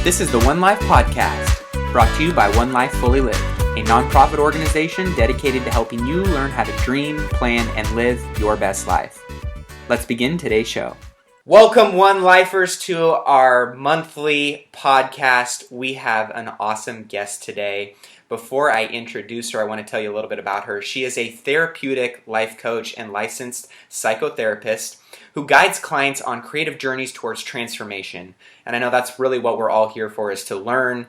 This is the One Life Podcast, brought to you by One Life Fully Lived, a nonprofit organization dedicated to helping you learn how to dream, plan, and live your best life. Let's begin today's show. Welcome, One Lifers, to our monthly podcast. We have an awesome guest today. Before I introduce her, I want to tell you a little bit about her. She is a therapeutic life coach and licensed psychotherapist who guides clients on creative journeys towards transformation. And I know that's really what we're all here for, is to learn,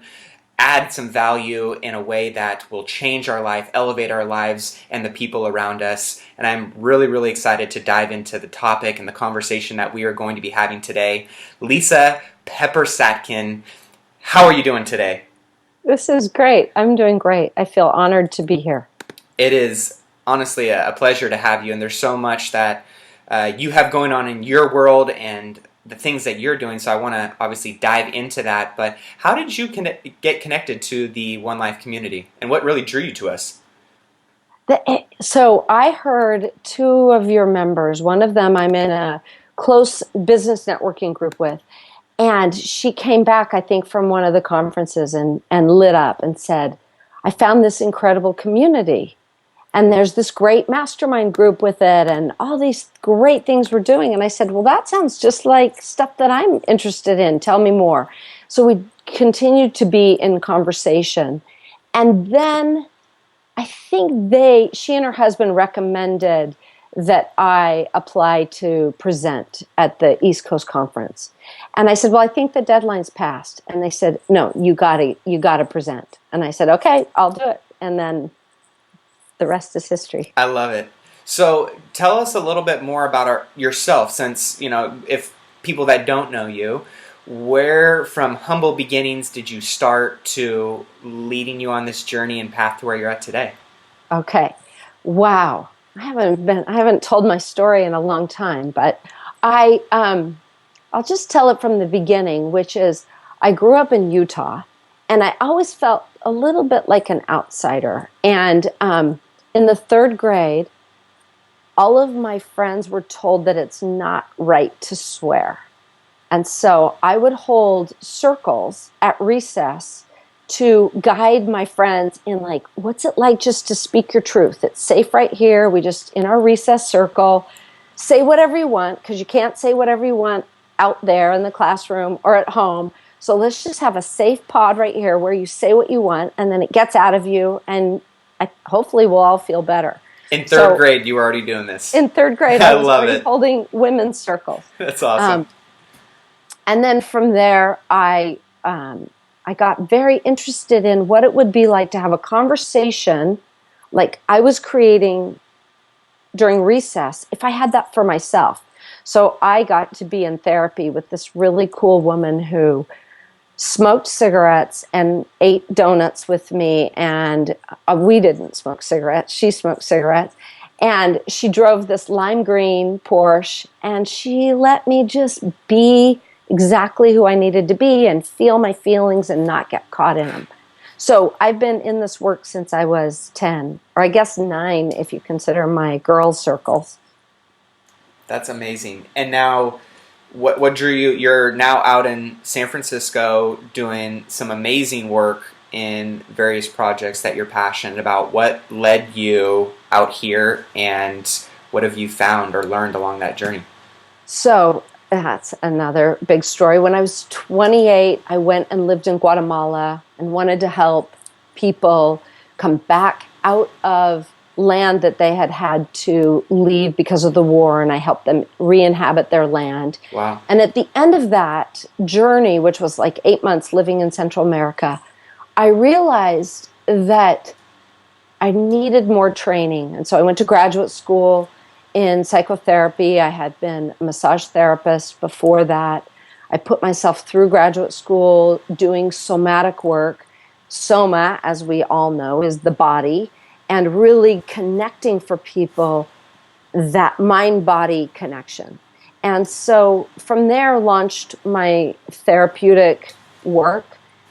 add some value in a way that will change our life, elevate our lives and the people around us. And I'm really excited to dive into the topic and the conversation that we are going to be having today. Lisa Pepper Satkin, how are you doing today? This is great. I'm doing great. I feel honored to be here. It is honestly a pleasure to have you, and there's so much that you have going on in your world and the things that you're doing, so I want to obviously dive into that. But how did you get connected to the One Life community, and what really drew you to us? So I heard two of your members, one of them I'm in a close business networking group with, and she came back, I think, from one of the conferences and lit up and said, I found this incredible community. And there's this great mastermind group with it and all these great things we're doing. And I said, well, that sounds just like stuff that I'm interested in. Tell me more. So we continued to be in conversation. And then I think she and her husband recommended that I apply to present at the East Coast Conference. And I said, well, I think the deadline's passed. And they said, no, you gotta present. And I said, okay, I'll do it. And then the rest is history. I love it. So tell us a little bit more about yourself, since, if people that don't know you, where from humble beginnings did you start to leading you on this journey and path to where you're at today? Okay. Wow. I haven't told my story in a long time, but I'll just tell it from the beginning, which is I grew up in Utah, and I always felt a little bit like an outsider. And in the third grade, all of my friends were told that it's not right to swear. And so I would hold circles at recess to guide my friends in, like, what's it like just to speak your truth? It's safe right here. We just, in our recess circle, say whatever you want, because you can't say whatever you want out there in the classroom or at home. So let's just have a safe pod right here where you say what you want, and then it gets out of you, and hopefully we'll all feel better. In third grade, you were already doing this. In third grade, I was already holding women's circles. That's awesome. And then from there, I got very interested in what it would be like to have a conversation like I was creating during recess if I had that for myself. So I got to be in therapy with this really cool woman who smoked cigarettes and ate donuts with me, and we didn't smoke cigarettes. She smoked cigarettes, and she drove this lime green Porsche, and she let me just be exactly who I needed to be and feel my feelings and not get caught in them. So I've been in this work since I was 10, or I guess 9 if you consider my girls' circles. That's amazing. And now, what drew you? You're now out in San Francisco doing some amazing work in various projects that you're passionate about. What led you out here, and what have you found or learned along that journey? So that's another big story. When I was 28, I went and lived in Guatemala and wanted to help people come back out of land that they had to leave because of the war, and I helped them re-inhabit their land. Wow. And at the end of that journey, which was like 8 months living in Central America, I realized that I needed more training. And so I went to graduate school in psychotherapy. I had been a massage therapist before that. I put myself through graduate school doing somatic work. Soma, as we all know, is the body, and really connecting for people, that mind-body connection. And so from there launched my therapeutic work,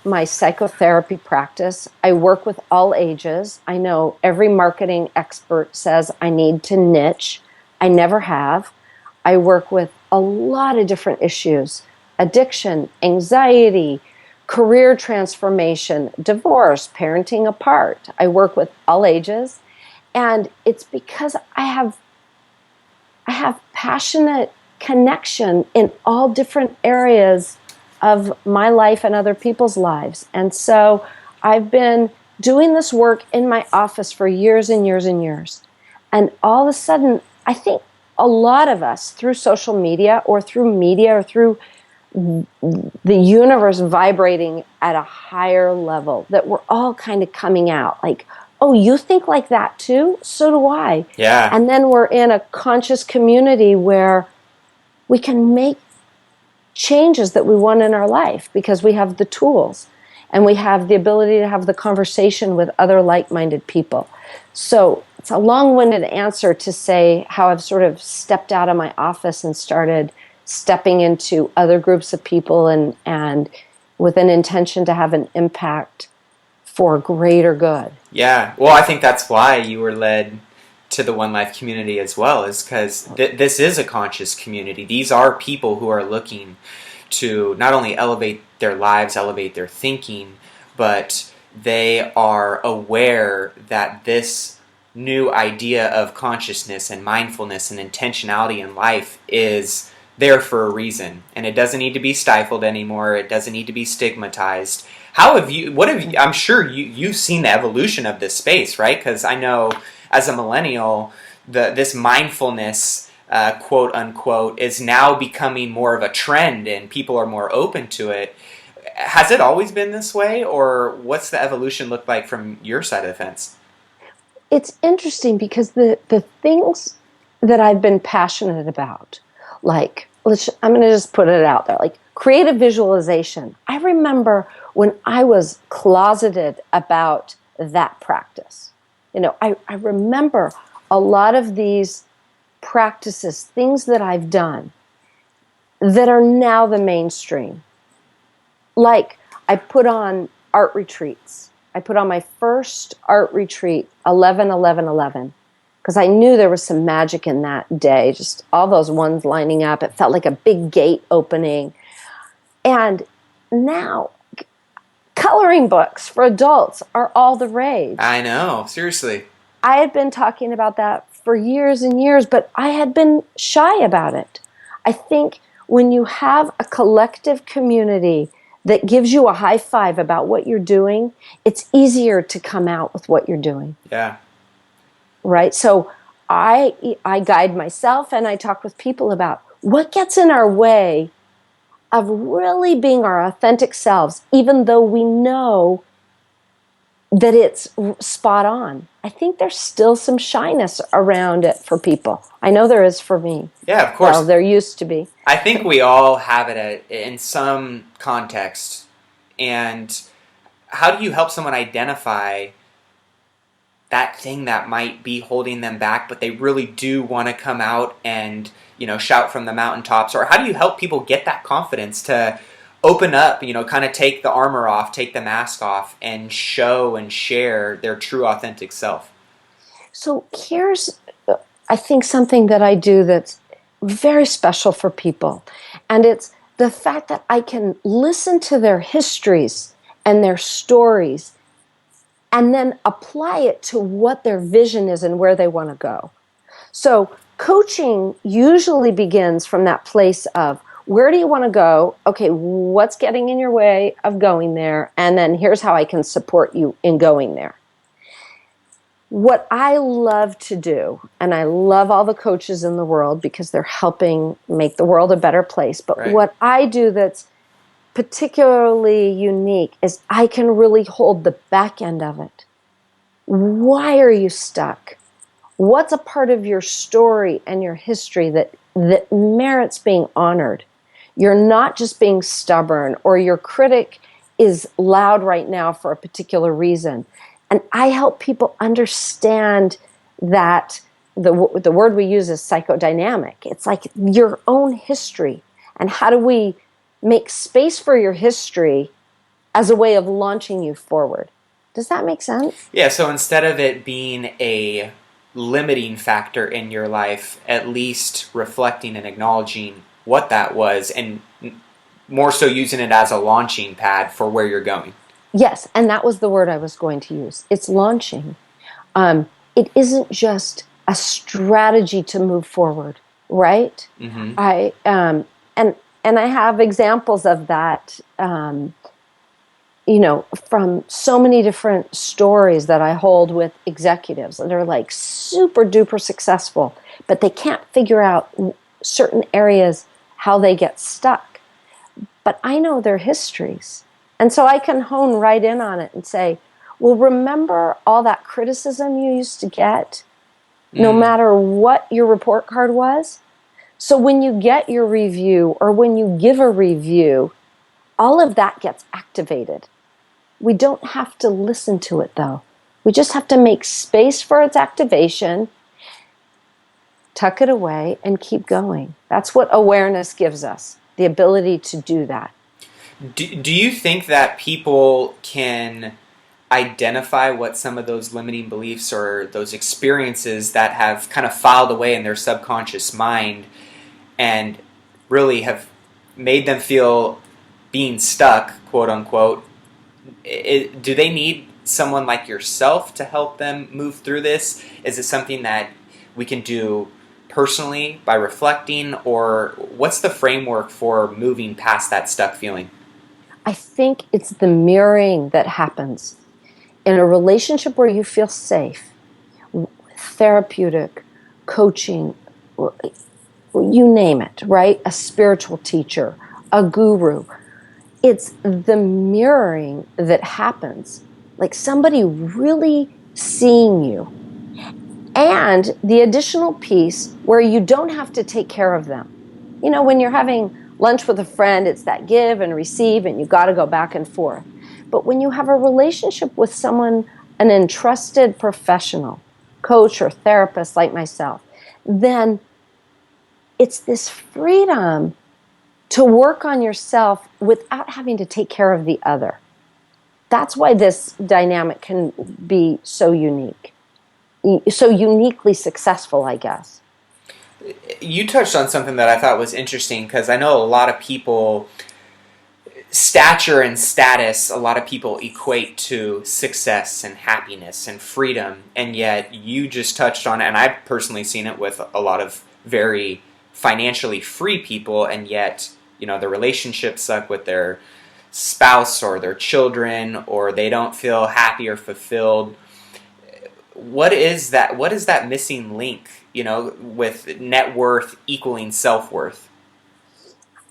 my psychotherapy practice. I work with all ages. I know every marketing expert says I need to niche. I never have. I work with a lot of different issues: addiction, anxiety, career transformation, divorce, parenting apart. I work with all ages, and it's because I have passionate connection in all different areas of my life and other people's lives. And so I've been doing this work in my office for years and years and years. And all of a sudden, I think a lot of us through social media or through the universe vibrating at a higher level, that we're all kind of coming out like, oh, you think like that too? So do I. Yeah. And then we're in a conscious community where we can make changes that we want in our life because we have the tools and we have the ability to have the conversation with other like-minded people. So it's a long-winded answer to say how I've sort of stepped out of my office and started stepping into other groups of people and with an intention to have an impact for greater good. Yeah. Well, I think that's why you were led to the One Life community as well, is because this is a conscious community. These are people who are looking to not only elevate their lives, elevate their thinking, but they are aware that this new idea of consciousness and mindfulness and intentionality in life is there for a reason, and it doesn't need to be stifled anymore. It doesn't need to be stigmatized. I'm sure you've seen the evolution of this space, right? Because I know as a millennial, this mindfulness, quote unquote, is now becoming more of a trend and people are more open to it. Has it always been this way, or what's the evolution look like from your side of the fence? It's interesting because the things that I've been passionate about, like, I'm going to just put it out there, like creative visualization. I remember when I was closeted about that practice. I remember a lot of these practices, things that I've done that are now the mainstream. Like, I put on art retreats. I put on my first art retreat, 11-11-11, because I knew there was some magic in that day, just all those ones lining up. It felt like a big gate opening. And now, coloring books for adults are all the rage. I know, seriously. I had been talking about that for years and years, but I had been shy about it. I think when you have a collective community that gives you a high five about what you're doing, it's easier to come out with what you're doing. Yeah. Right? So I guide myself and I talk with people about what gets in our way of really being our authentic selves, even though we know that it's spot on. I think there's still some shyness around it for people. I know there is for me. Yeah, of course. Well, there used to be. I think we all have it in some context. And how do you help someone identify that thing that might be holding them back, but they really do want to come out and, shout from the mountaintops? Or how do you help people get that confidence to open up, kind of take the armor off, take the mask off, and show and share their true authentic self? So here's, I think, something that I do that's very special for people. And it's the fact that I can listen to their histories and their stories and then apply it to what their vision is and where they want to go. So coaching usually begins from that place of, where do you want to go? Okay, what's getting in your way of going there? And then here's how I can support you in going there. What I love to do, and I love all the coaches in the world because they're helping make the world a better place, but Right. What I do that's particularly unique is I can really hold the back end of it. Why are you stuck? What's a part of your story and your history that merits being honored? You're not just being stubborn, or your critic is loud right now for a particular reason. And I help people understand that the word we use is psychodynamic. It's like your own history. And how do we make space for your history as a way of launching you forward? Does that make sense? Yeah, so instead of it being a limiting factor in your life, at least reflecting and acknowledging what that was and more so using it as a launching pad for where you're going. Yes, and that was the word I was going to use. It's launching. It isn't just a strategy to move forward, right? Mm-hmm. And I have examples of that, from so many different stories that I hold with executives that are like super duper successful, but they can't figure out certain areas how they get stuck. But I know their histories. And so I can hone right in on it and say, well, remember all that criticism you used to get, no matter what your report card was? So when you get your review or when you give a review, all of that gets activated. We don't have to listen to it, though. We just have to make space for its activation, tuck it away, and keep going. That's what awareness gives us, the ability to do that. Do you think that people can identify what some of those limiting beliefs or those experiences that have kind of filed away in their subconscious mind and really have made them feel being stuck, quote unquote? Do they need someone like yourself to help them move through this? Is it something that we can do personally by reflecting, or what's the framework for moving past that stuck feeling? I think it's the mirroring that happens in a relationship where you feel safe, therapeutic, coaching, you name it, right? A spiritual teacher, a guru. It's the mirroring that happens, like somebody really seeing you. And the additional piece where you don't have to take care of them. You know, when you're having lunch with a friend, it's that give and receive, and you got to go back and forth. But when you have a relationship with someone, an entrusted professional, coach or therapist like myself, then it's this freedom to work on yourself without having to take care of the other. That's why this dynamic can be so unique, so uniquely successful, I guess. You touched on something that I thought was interesting, because I know a lot of people, stature and status, a lot of people equate to success and happiness and freedom, and yet you just touched on it, and I've personally seen it with a lot of very financially free people, and yet, the relationships suck with their spouse or their children, or they don't feel happy or fulfilled. What is that missing link, with net worth equaling self-worth?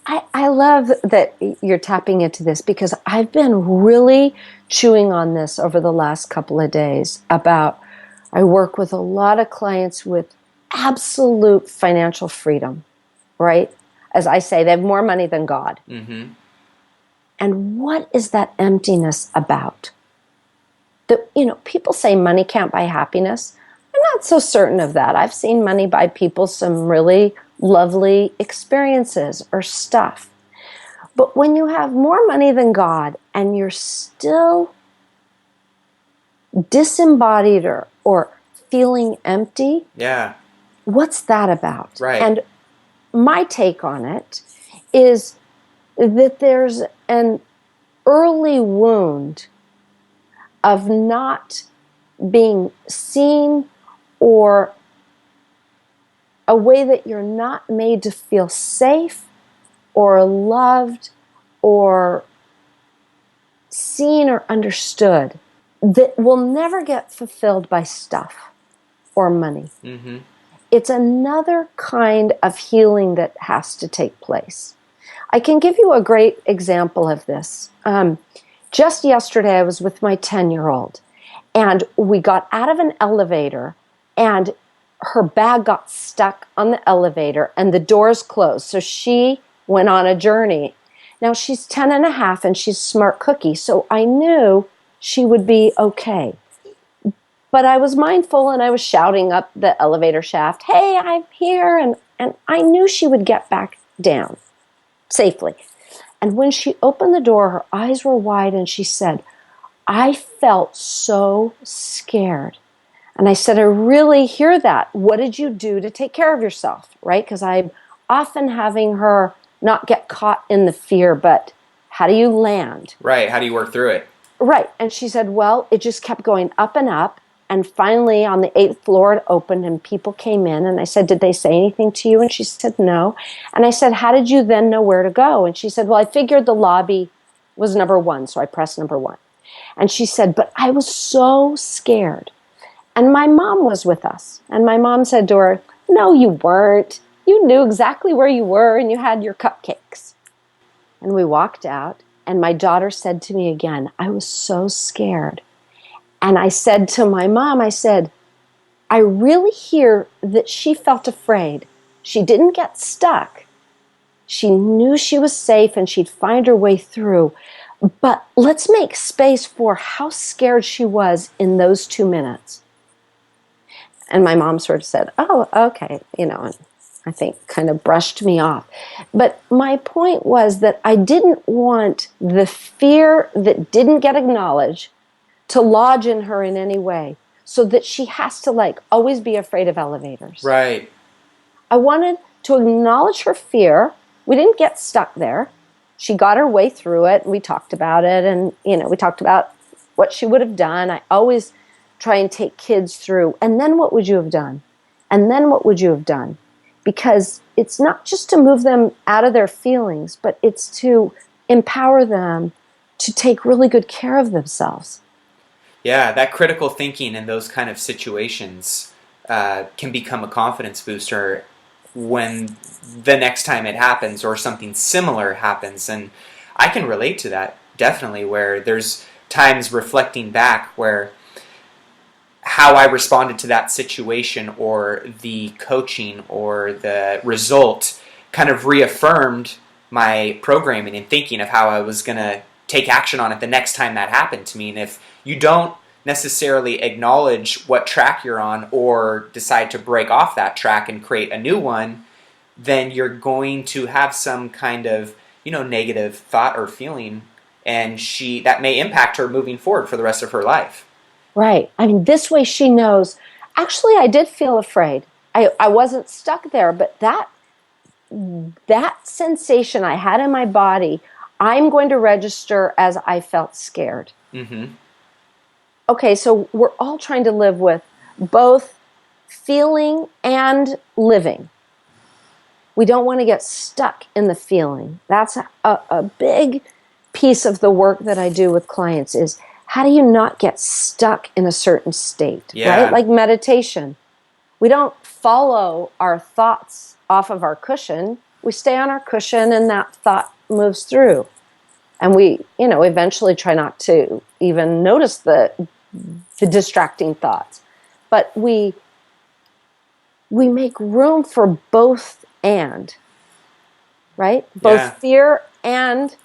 I love that you're tapping into this, because I've been really chewing on this over the last couple of days I work with a lot of clients with absolute financial freedom, right? As I say, they have more money than God. Mm-hmm. And what is that emptiness about? People say money can't buy happiness. I'm not so certain of that. I've seen money buy people some really lovely experiences or stuff. But when you have more money than God and you're still disembodied or feeling empty, Yeah. what's that about? Right. And my take on it is that there's an early wound of not being seen, or a way that you're not made to feel safe or loved or seen or understood, that will never get fulfilled by stuff or money. Mm-hmm. It's another kind of healing that has to take place. I can give you a great example of this. Just yesterday, I was with my 10-year-old, and we got out of an elevator, and her bag got stuck on the elevator, and the doors closed. So she went on a journey. Now, she's 10 and a half, and she's a smart cookie, so I knew she would be okay. But I was mindful, and I was shouting up the elevator shaft, "Hey, I'm here," and I knew she would get back down safely. And when she opened the door, her eyes were wide, and she said, "I felt so scared." And I said, "I really hear that. What did you do to take care of yourself?" Right? Because I'm often having her not get caught in the fear, but how do you land? Right. How do you work through it? Right. And she said, well, it just kept going up and up. And finally, on the 8th floor, it opened and people came in. And I said, did they say anything to you? And she said, no. And I said, how did you then know where to go? And she said, well, I figured the lobby was number 1. So I pressed number 1. And she said, but I was so scared. And my mom was with us. And my mom said to her, no, you weren't. You knew exactly where you were and you had your cupcakes. And we walked out. And my daughter said to me again, I was so scared. And I said to my mom, I said, I really hear that she felt afraid. She didn't get stuck. She knew she was safe and she'd find her way through. But let's make space for how scared she was in those 2 minutes. And my mom sort of said, oh, okay, and I think kind of brushed me off. But my point was that I didn't want the fear that didn't get acknowledged to lodge in her in any way, so that she has to always be afraid of elevators. Right. I wanted to acknowledge her fear. We didn't get stuck there. She got her way through it. We talked about it, and we talked about what she would have done. I always try and take kids through, and then what would you have done? And then what would you have done? Because it's not just to move them out of their feelings, but it's to empower them to take really good care of themselves. Yeah, that critical thinking in those kind of situations can become a confidence booster when the next time it happens or something similar happens. And I can relate to that, definitely, where there's times reflecting back where how I responded to that situation or the coaching or the result kind of reaffirmed my programming and thinking of how I was going to take action on it the next time that happened to me. And if you don't necessarily acknowledge what track you're on or decide to break off that track and create a new one, then you're going to have some kind of, negative thought or feeling, and that may impact her moving forward for the rest of her life. Right. I mean, this way she knows, actually, I did feel afraid. I wasn't stuck there, but that sensation I had in my body, I'm going to register as I felt scared. Mm-hmm. Okay, so we're all trying to live with both feeling and living. We don't want to get stuck in the feeling. That's a big piece of the work that I do with clients is, how do you not get stuck in a certain state, right? Like meditation. We don't follow our thoughts off of our cushion. We stay on our cushion and that thought moves through. And we, eventually try not to even notice the distracting thoughts. But we make room for both and, right? Both fear and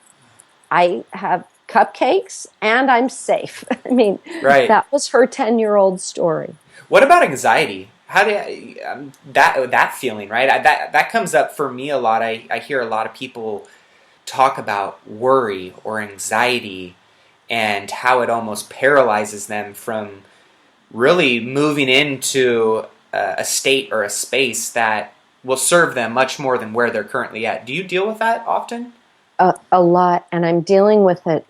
I have cupcakes and I'm safe. I mean, That was her 10-year-old story. What about anxiety? How do that feeling, right? That comes up for me a lot. I hear a lot of people talk about worry or anxiety and how it almost paralyzes them from really moving into a state or a space that will serve them much more than where they're currently at. Do you deal with that often? A lot, and I'm dealing with it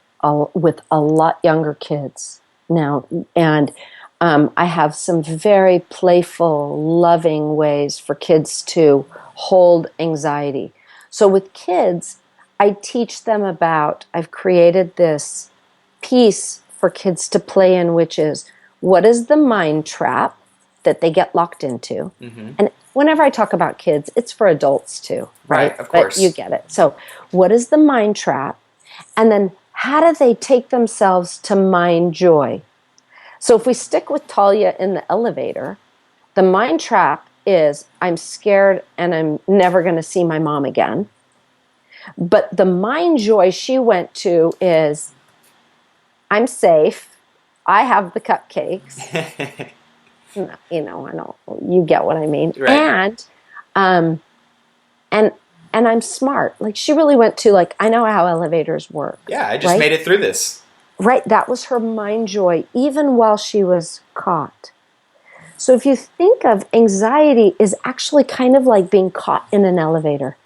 with a lot younger kids now. And I have some very playful, loving ways for kids to hold anxiety. So with kids, I teach them I've created this piece for kids to play in, which is, what is the mind trap that they get locked into? Mm-hmm. And whenever I talk about kids, it's for adults too, right? Of course. But you get it. So what is the mind trap? And then how do they take themselves to mind joy? So if we stick with Talia in the elevator, the mind trap is, I'm scared and I'm never going to see my mom again. But the mind joy she went to is, I'm safe. I have the cupcakes. I know you get what I mean. Right. And I'm smart. Like, she really went to I know how elevators work. Yeah, I just made it through this. Right, that was her mind joy, even while she was caught. So if you think of anxiety is actually kind of like being caught in an elevator.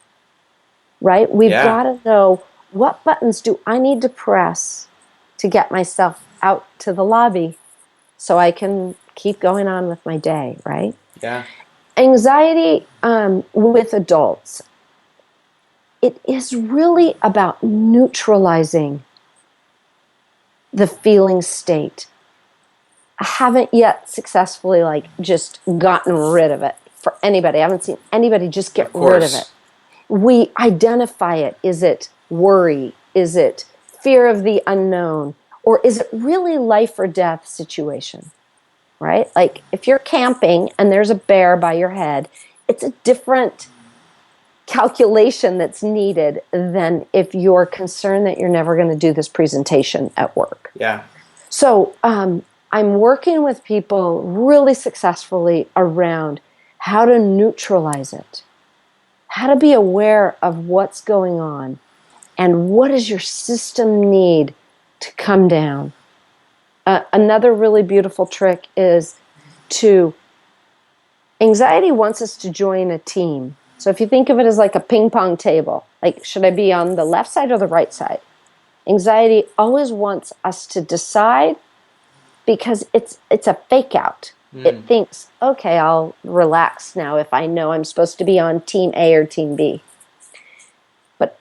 right? We've Yeah. got to know, what buttons do I need to press to get myself out to the lobby so I can keep going on with my day, right? Yeah. Anxiety with adults, it is really about neutralizing the feeling state. I haven't yet successfully just gotten rid of it for anybody. I haven't seen anybody just get Of rid of it. course. We identify it. Is it worry? Is it fear of the unknown? Or is it really life or death situation? Right? Like if you're camping and there's a bear by your head, it's a different calculation that's needed than if you're concerned that you're never going to do this presentation at work. Yeah. So I'm working with people really successfully around how to neutralize it, how to be aware of what's going on, and what does your system need to come down. Another really beautiful trick is anxiety wants us to join a team. So if you think of it as like a ping pong table, like should I be on the left side or the right side? Anxiety always wants us to decide because it's a fake out. It thinks, okay, I'll relax now if I know I'm supposed to be on team A or team B. But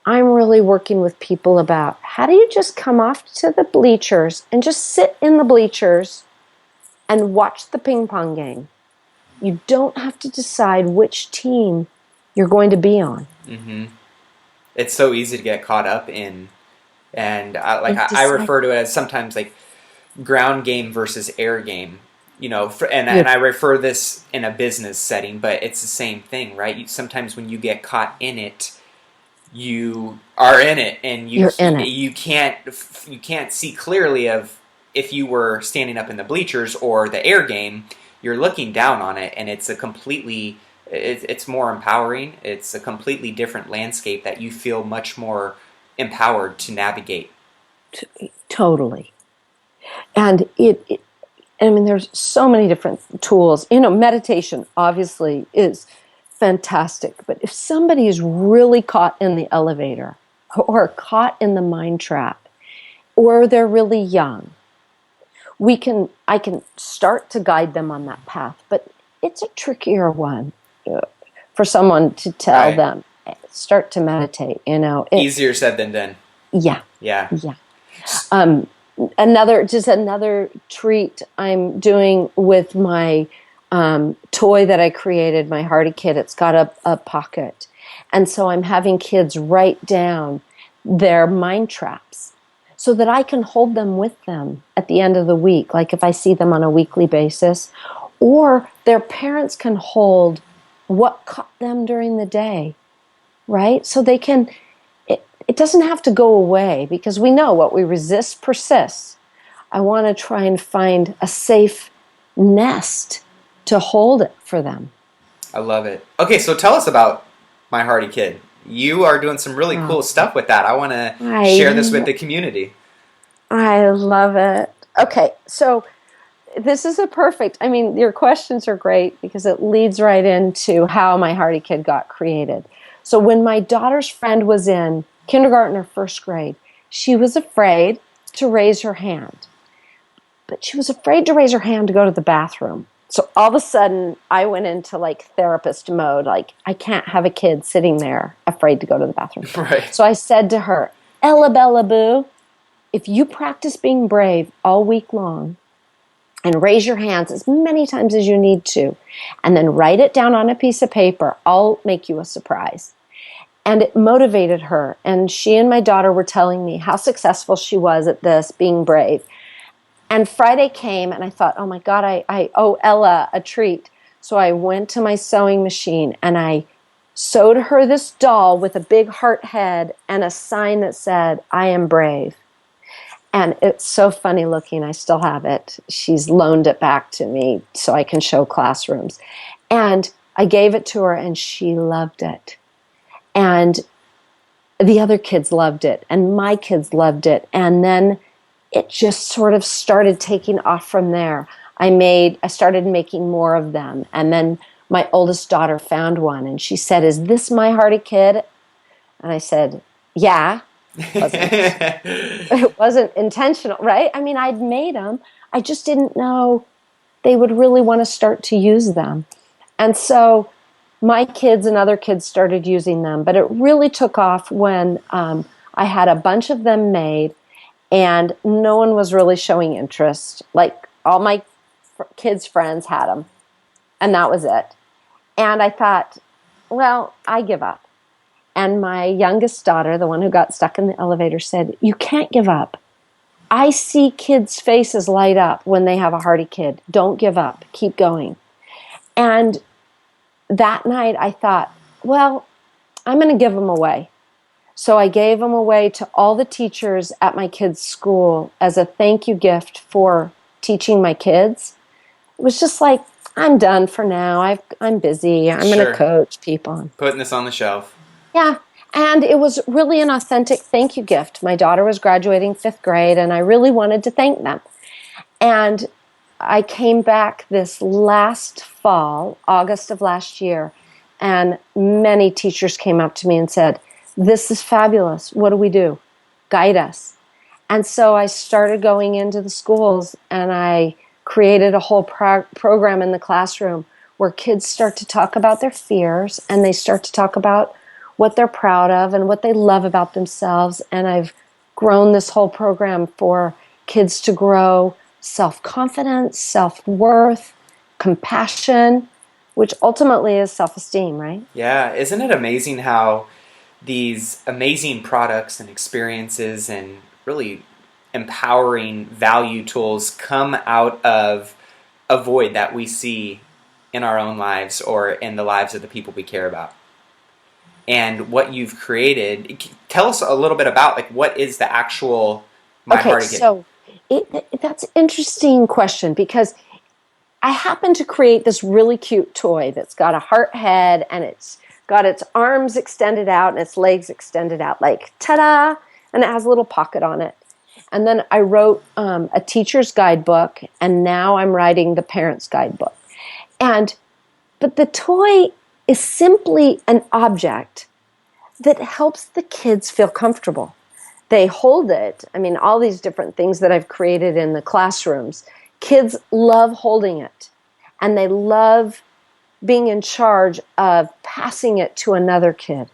I'm really working with people about how do you just come off to the bleachers and just sit in the bleachers and watch the ping pong game. You don't have to decide which team you're going to be on. Mm-hmm. It's so easy to get caught up in, and I Decide. refer to it as sometimes like ground game versus air game. And You're, I refer this in a business setting, but it's the same thing, right? Sometimes when you get caught in it, you are in it, and you're in it. you can't see clearly of if you were standing up in the bleachers or the air game. You're looking down on it, and it's more empowering. It's a completely different landscape that you feel much more empowered to navigate. Totally. And there's so many different tools. Meditation obviously is fantastic. But if somebody is really caught in the elevator or caught in the mind trap, or they're really young, I can start to guide them on that path. But it's a trickier one for someone to tell them, start to meditate. Easier said than done. Yeah. Yeah. Yeah. Another treat I'm doing with my toy that I created, my Hardy Kid. It's got a pocket. And so I'm having kids write down their mind traps so that I can hold them with them at the end of the week, like if I see them on a weekly basis. Or their parents can hold what caught them during the day, right? So they can... It doesn't have to go away because we know what we resist persists. I want to try and find a safe nest to hold it for them. I love it. Okay, so tell us about My Hardy Kid. You are doing some really cool stuff with that. I want to share this with the community. I love it. Okay, so this is your questions are great because it leads right into how My Hardy Kid got created. So when my daughter's friend was in kindergarten or first grade, she was afraid to raise her hand. But she was afraid to raise her hand to go to the bathroom. So all of a sudden, I went into therapist mode. I can't have a kid sitting there afraid to go to the bathroom. Right. So I said to her, Ella Bella Boo, if you practice being brave all week long and raise your hands as many times as you need to, and then write it down on a piece of paper, I'll make you a surprise. And it motivated her. And she and my daughter were telling me how successful she was at this, being brave. And Friday came, and I thought, oh my God, I owe Ella a treat. So I went to my sewing machine, and I sewed her this doll with a big heart head and a sign that said, I am brave. And it's so funny looking. I still have it. She's loaned it back to me so I can show classrooms. And I gave it to her, and she loved it. And the other kids loved it, and my kids loved it. And then it just sort of started taking off from there. I started making more of them. And then my oldest daughter found one, and she said, is this My Hardy Kid? And I said, yeah. Wasn't it wasn't intentional, right? I mean, I'd made them. I just didn't know they would really want to start to use them. And so my kids and other kids started using them, but it really took off when I had a bunch of them made and no one was really showing interest. Like all my kids' friends had them, and that was it. And I thought, well, I give up. And my youngest daughter, the one who got stuck in the elevator, said, you can't give up. I see kids' faces light up when they have a Hardy kid. Don't give up. Keep going. And that night I thought, well, I'm going to give them away. So I gave them away to all the teachers at my kids' school as a thank you gift for teaching my kids. It was just like, I'm done for now. I'm busy. I'm going to coach people. Putting this on the shelf. Yeah. And it was really an authentic thank you gift. My daughter was graduating 5th grade, and I really wanted to thank them. And I came back this last fall, August of last year, and many teachers came up to me and said, this is fabulous. What do we do? Guide us. And so I started going into the schools, and I created a whole program in the classroom where kids start to talk about their fears, and they start to talk about what they're proud of and what they love about themselves. And I've grown this whole program for kids to grow self-confidence, self-worth, compassion, which ultimately is self-esteem, right? Yeah, isn't it amazing how these amazing products and experiences and really empowering value tools come out of a void that we see in our own lives or in the lives of the people we care about? And what you've created, tell us a little bit about, like, what is the actual My Hardy Kid? So that's an interesting question, because I happened to create this really cute toy that's got a heart head, and it's got its arms extended out and its legs extended out, like ta-da, and it has a little pocket on it. And then I wrote a teacher's guidebook, and now I'm writing the parents' guidebook. But the toy is simply an object that helps the kids feel comfortable. They hold it. I mean, all these different things that I've created in the classrooms, kids love holding it, and they love being in charge of passing it to another kid.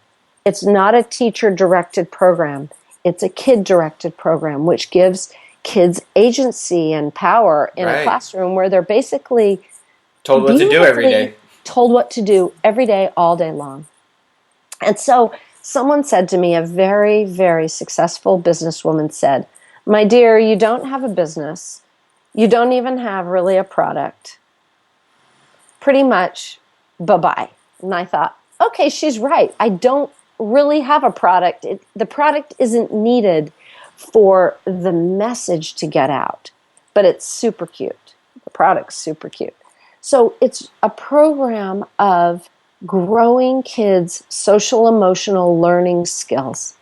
It's not a teacher-directed program. It's a kid-directed program, which gives kids agency and power in a classroom where they're basically told what to do every day. Told what to do every day, all day long. And so someone said to me, a very, very successful businesswoman said, my dear, you don't have a business. You don't even have really a product. Pretty much, bye-bye. And I thought, okay, she's right. I don't really have a product. The product isn't needed for the message to get out, but it's super cute. The product's super cute. So it's a program of growing kids' social emotional learning skills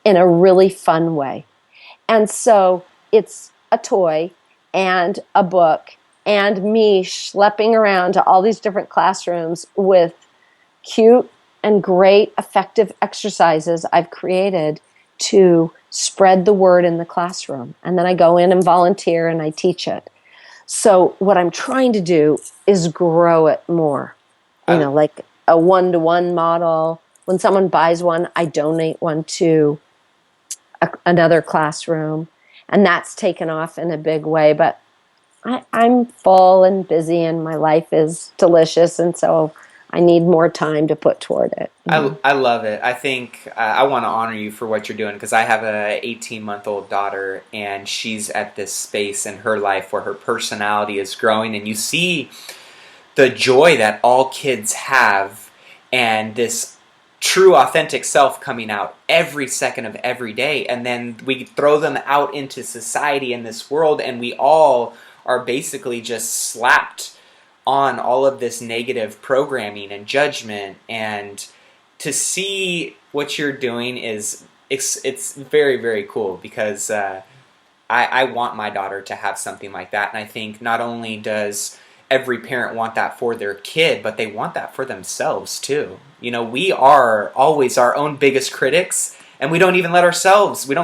in a really fun way. And so it's a toy and a book and me schlepping around to all these different classrooms with cute and great effective exercises I've created to spread the word in the classroom. And then I go in and volunteer and I teach it. So what I'm trying to do is grow it more, like a one-to-one model. When someone buys one, I donate one to another classroom, and that's taken off in a big way. But I'm full and busy, and my life is delicious, and so I need more time to put toward it. I love it. I think I want to honor you for what you're doing, because I have a 18-month-old daughter, and she's at this space in her life where her personality is growing, and you see the joy that all kids have and this true authentic self coming out every second of every day. And then we throw them out into society in this world, and we all are basically just slapped on all of this negative programming and judgment. And to see what you're doing it's very, very cool, because I want my daughter to have something like that. And I think not only does every parent want that for their kid, but they want that for themselves too. We are always our own biggest critics, and we don't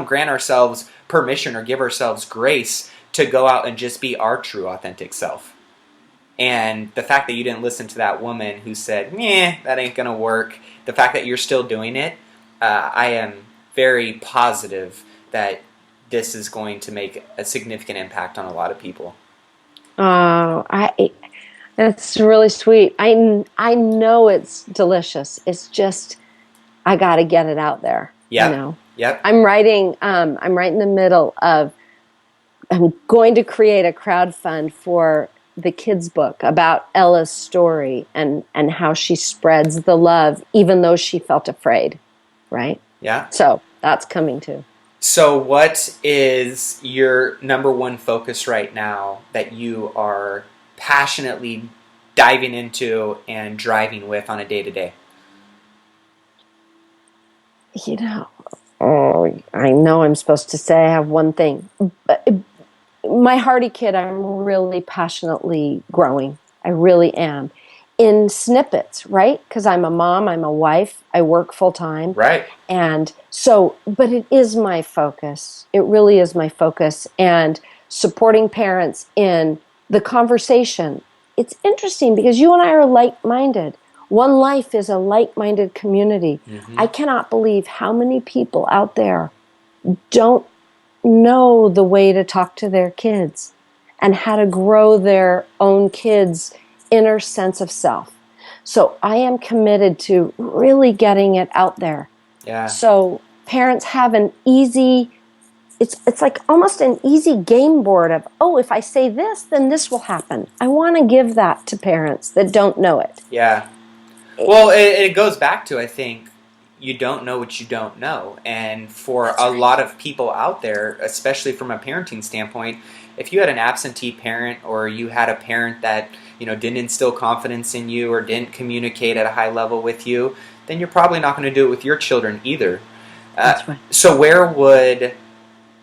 grant ourselves permission or give ourselves grace to go out and just be our true, authentic self. And the fact that you didn't listen to that woman who said, that ain't going to work, the fact that you're still doing it, I am very positive that this is going to make a significant impact on a lot of people. That's really sweet. I know it's delicious. It's just I got to get it out there. Yeah. Yep. I'm right in the middle of. I'm going to create a crowdfund for the kids' book about Ella's story and how she spreads the love, even though she felt afraid. Right. Yeah. So that's coming too. So what is your number one focus right now that you are passionately diving into and driving with on a day-to-day? I know I'm supposed to say I have one thing. But my Hardy Kid, I'm really passionately growing. I really am. In snippets, right? Because I'm a mom, I'm a wife, I work full time. Right. And so, but it is my focus. It really is my focus. And supporting parents in the conversation. It's interesting because you and I are like-minded. One Life is a like-minded community. Mm-hmm. I cannot believe how many people out there don't know the way to talk to their kids and how to grow their own kids' inner sense of self. So I am committed to really getting it out there. Yeah. So parents have an easy, it's like almost an easy game board of, if I say this, then this will happen. I want to give that to parents that don't know it. Yeah. Well, it goes back to, I think, you don't know what you don't know. And for a lot of people out there, especially from a parenting standpoint, if you had an absentee parent or you had a parent that didn't instill confidence in you or didn't communicate at a high level with you, then you're probably not going to do it with your children either. That's right. So where would,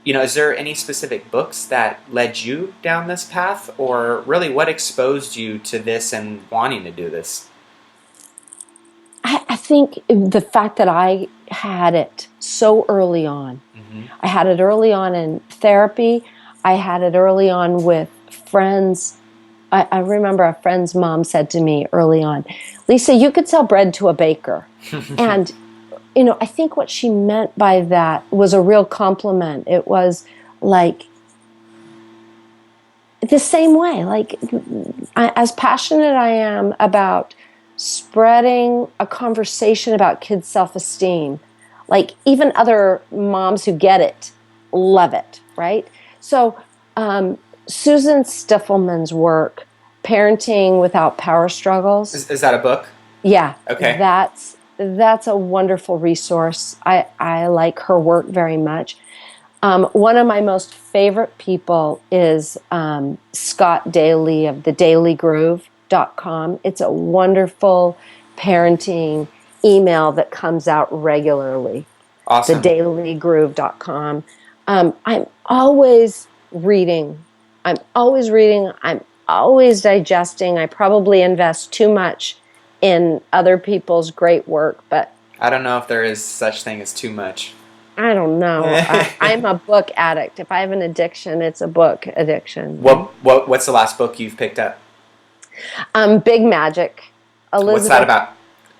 is there any specific books that led you down this path, or really what exposed you to this and wanting to do this? I think the fact that I had it so early on. Mm-hmm. I had it early on in therapy. I had it early on with friends. I remember a friend's mom said to me early on, Lisa, you could sell bread to a baker. And, I think what she meant by that was a real compliment. It was like the same way, as passionate I am about spreading a conversation about kids' self-esteem, like even other moms who get it, love it, right? So Susan Stiffelman's work, Parenting Without Power Struggles. Is that a book? Yeah. Okay. That's a wonderful resource. I like her work very much. One of my most favorite people is Scott Daly of thedailygroove.com. It's a wonderful parenting email that comes out regularly. Awesome. Thedailygroove.com. I'm always reading. I'm always digesting. I probably invest too much in other people's great work, but I don't know if there is such thing as too much. I don't know. I'm a book addict. If I have an addiction, it's a book addiction. What's the last book you've picked up? Big Magic. What's that about?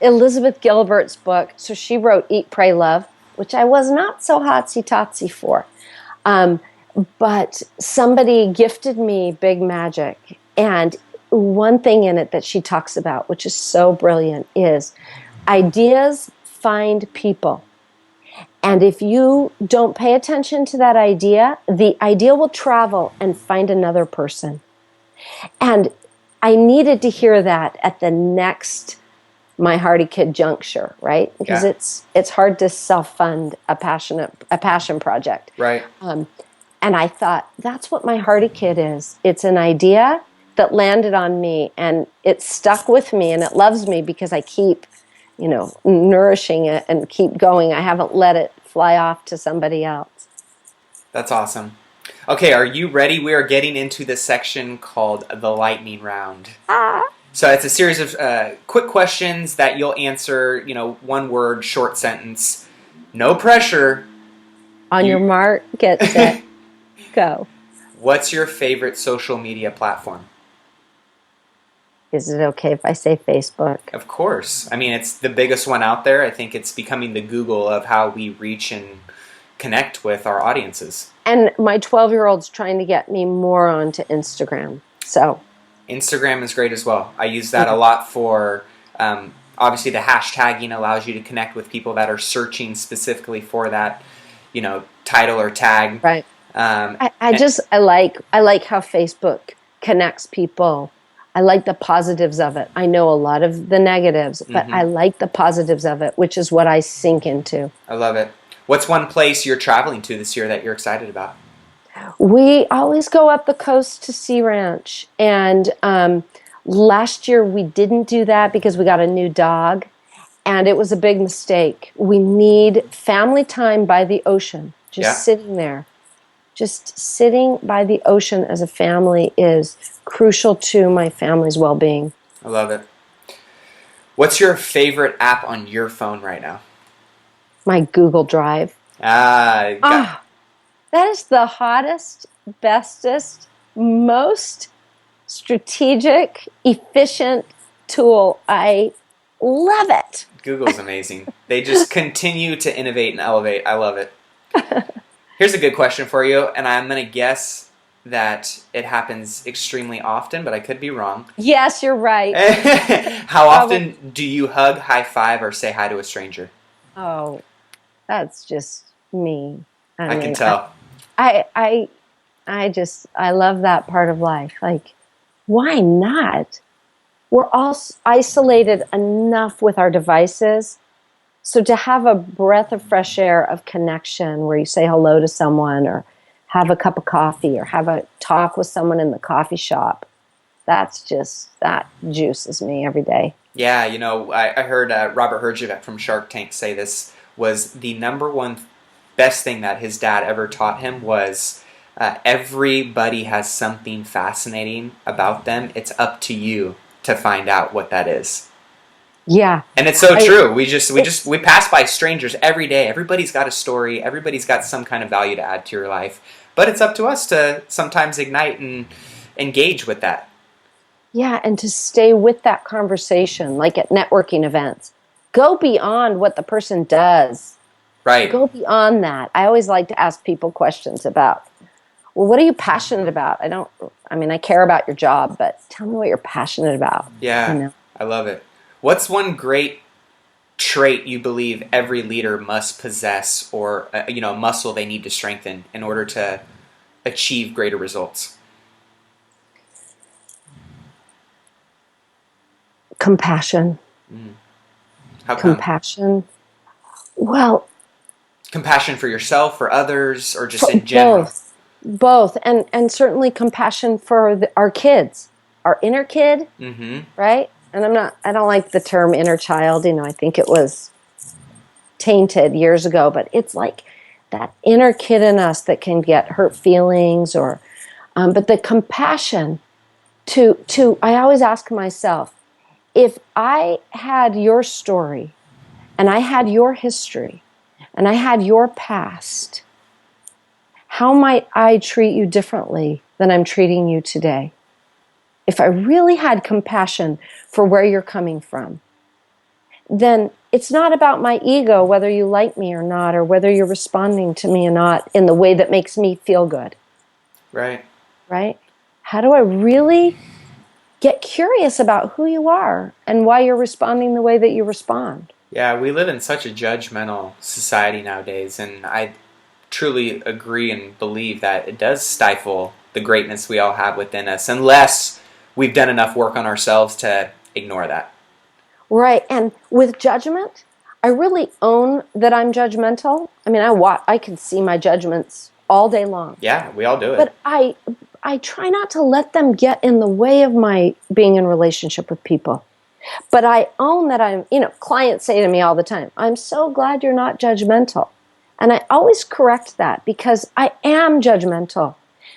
Elizabeth Gilbert's book. So she wrote Eat, Pray, Love, which I was not so hotsy-totsy for. But somebody gifted me Big Magic. And one thing in it that she talks about, which is so brilliant, is ideas find people. And if you don't pay attention to that idea, the idea will travel and find another person. And I needed to hear that at the next My Hardy Kid juncture, right? Because it's hard to self-fund a passion project. Right. And I thought, that's what My Hardy Kid is. It's an idea that landed on me, and it stuck with me, and it loves me because I keep, nourishing it and keep going. I haven't let it fly off to somebody else. That's awesome. Okay, are you ready? We are getting into the section called the lightning round. So it's a series of quick questions that you'll answer, one word, short sentence. No pressure. On your mark, get set, go. What's your favorite social media platform? Is it okay if I say Facebook? Of course. I mean, it's the biggest one out there. I think it's becoming the Google of how we reach and connect with our audiences. And my 12-year-old's trying to get me more onto Instagram. So Instagram is great as well. I use that a lot for, obviously the hashtagging allows you to connect with people that are searching specifically for that, title or tag. Right. I like how Facebook connects people. I like the positives of it. I know a lot of the negatives, but I like the positives of it, which is what I sink into. I love it. What's one place you're traveling to this year that you're excited about? We always go up the coast to Sea Ranch, and last year we didn't do that because we got a new dog, and it was a big mistake. We need family time by the ocean, sitting there. Just sitting by the ocean as a family is crucial to my family's well-being. I love it. What's your favorite app on your phone right now? My Google Drive. That is the hottest, bestest, most strategic, efficient tool. I love it. Google's amazing. They just continue to innovate and elevate. I love it. Here's a good question for you, and I'm going to guess that it happens extremely often, but I could be wrong. Yes, you're right. How often do you hug, high five, or say hi to a stranger? Oh, that's just me. I can tell. I love that part of life. Like, why not? We're all isolated enough with our devices. So to have a breath of fresh air of connection where you say hello to someone or have a cup of coffee or have a talk with someone in the coffee shop, that juices me every day. Yeah, I heard Robert Herjavec from Shark Tank say this was the number one best thing that his dad ever taught him was everybody has something fascinating about them. It's up to you to find out what that is. Yeah. And it's so true. We pass by strangers every day. Everybody's got a story. Everybody's got some kind of value to add to your life. But it's up to us to sometimes ignite and engage with that. Yeah, and to stay with that conversation, like at networking events. Go beyond what the person does. Right. Go beyond that. I always like to ask people questions about, well, what are you passionate about? I care about your job, but tell me what you're passionate about. Yeah, I love it. What's one great trait you believe every leader must possess or, a muscle they need to strengthen in order to achieve greater results? Compassion. How come? Compassion. Well, compassion for yourself, for others, or just in general? Both. And certainly compassion for our kids, our inner kid, right? And I don't like the term inner child. I think it was tainted years ago, but it's like that inner kid in us that can get hurt feelings but the compassion I always ask myself, if I had your story and I had your history and I had your past, how might I treat you differently than I'm treating you today? If I really had compassion for where you're coming from, then it's not about my ego, whether you like me or not, or whether you're responding to me or not in the way that makes me feel good. Right. Right? How do I really get curious about who you are and why you're responding the way that you respond? Yeah, we live in such a judgmental society nowadays, and I truly agree and believe that it does stifle the greatness we all have within us, unless we've done enough work on ourselves to ignore that. Right, and with judgment, I really own that I'm judgmental. I can see my judgments all day long. Yeah, we all do it. But I try not to let them get in the way of my being in relationship with people. But I own that clients say to me all the time, I'm so glad you're not judgmental. And I always correct that because I am judgmental.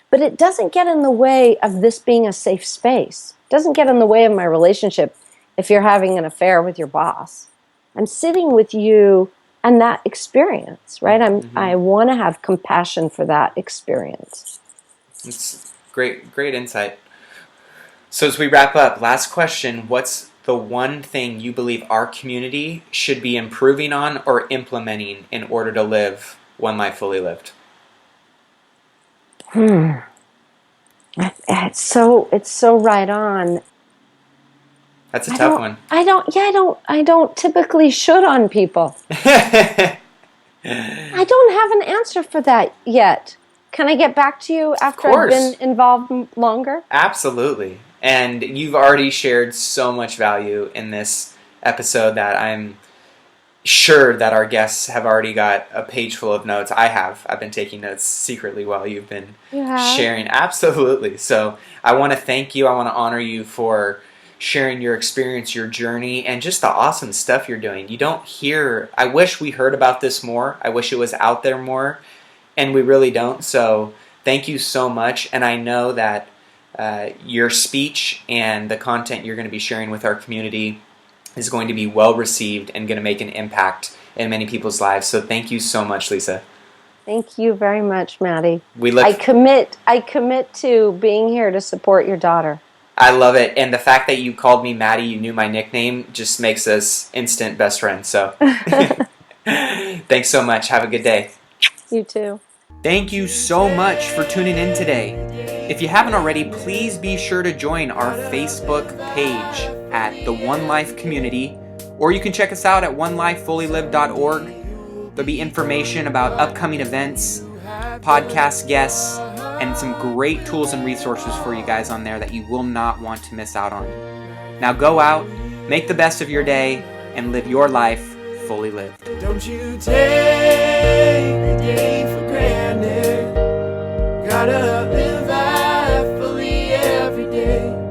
But it doesn't get in the way of this being a safe space. doesn't get in the way of my relationship if you're having an affair with your boss. I'm sitting with you and that experience, right? I want to have compassion for that experience. It's great insight. So as we wrap up, last question, what's the one thing you believe our community should be improving on or implementing in order to live one life fully lived? It's so right on. That's a tough one. I don't typically should on people. I don't have an answer for that yet. Can I get back to you after I've been involved longer? Absolutely. And you've already shared so much value in this episode that I'm sure that our guests have already got a page full of notes. I've been taking notes secretly while you've been sharing. Absolutely. So I want to thank you. I want to honor you for sharing your experience, your journey, and just the awesome stuff you're doing. You don't hear, I wish we heard about this more. I wish it was out there more, and we really don't. So thank you so much. And I know that your speech and the content you're going to be sharing with our community is going to be well received and going to make an impact in many people's lives. So thank you so much, Lisa. Thank you very much, Maddie. I commit to being here to support your daughter. I love it. And the fact that you called me Maddie, you knew my nickname, just makes us instant best friends. So thanks so much. Have a good day. You too. Thank you so much for tuning in today. If you haven't already, please be sure to join our Facebook page at the One Life Community, or you can check us out at onelifefullylived.org. There'll be information about upcoming events, podcast guests, and some great tools and resources for you guys on there that you will not want to miss out on. Now go out, make the best of your day, and live your life fully lived. Don't you take the day for granted. Gotta live life fully every day.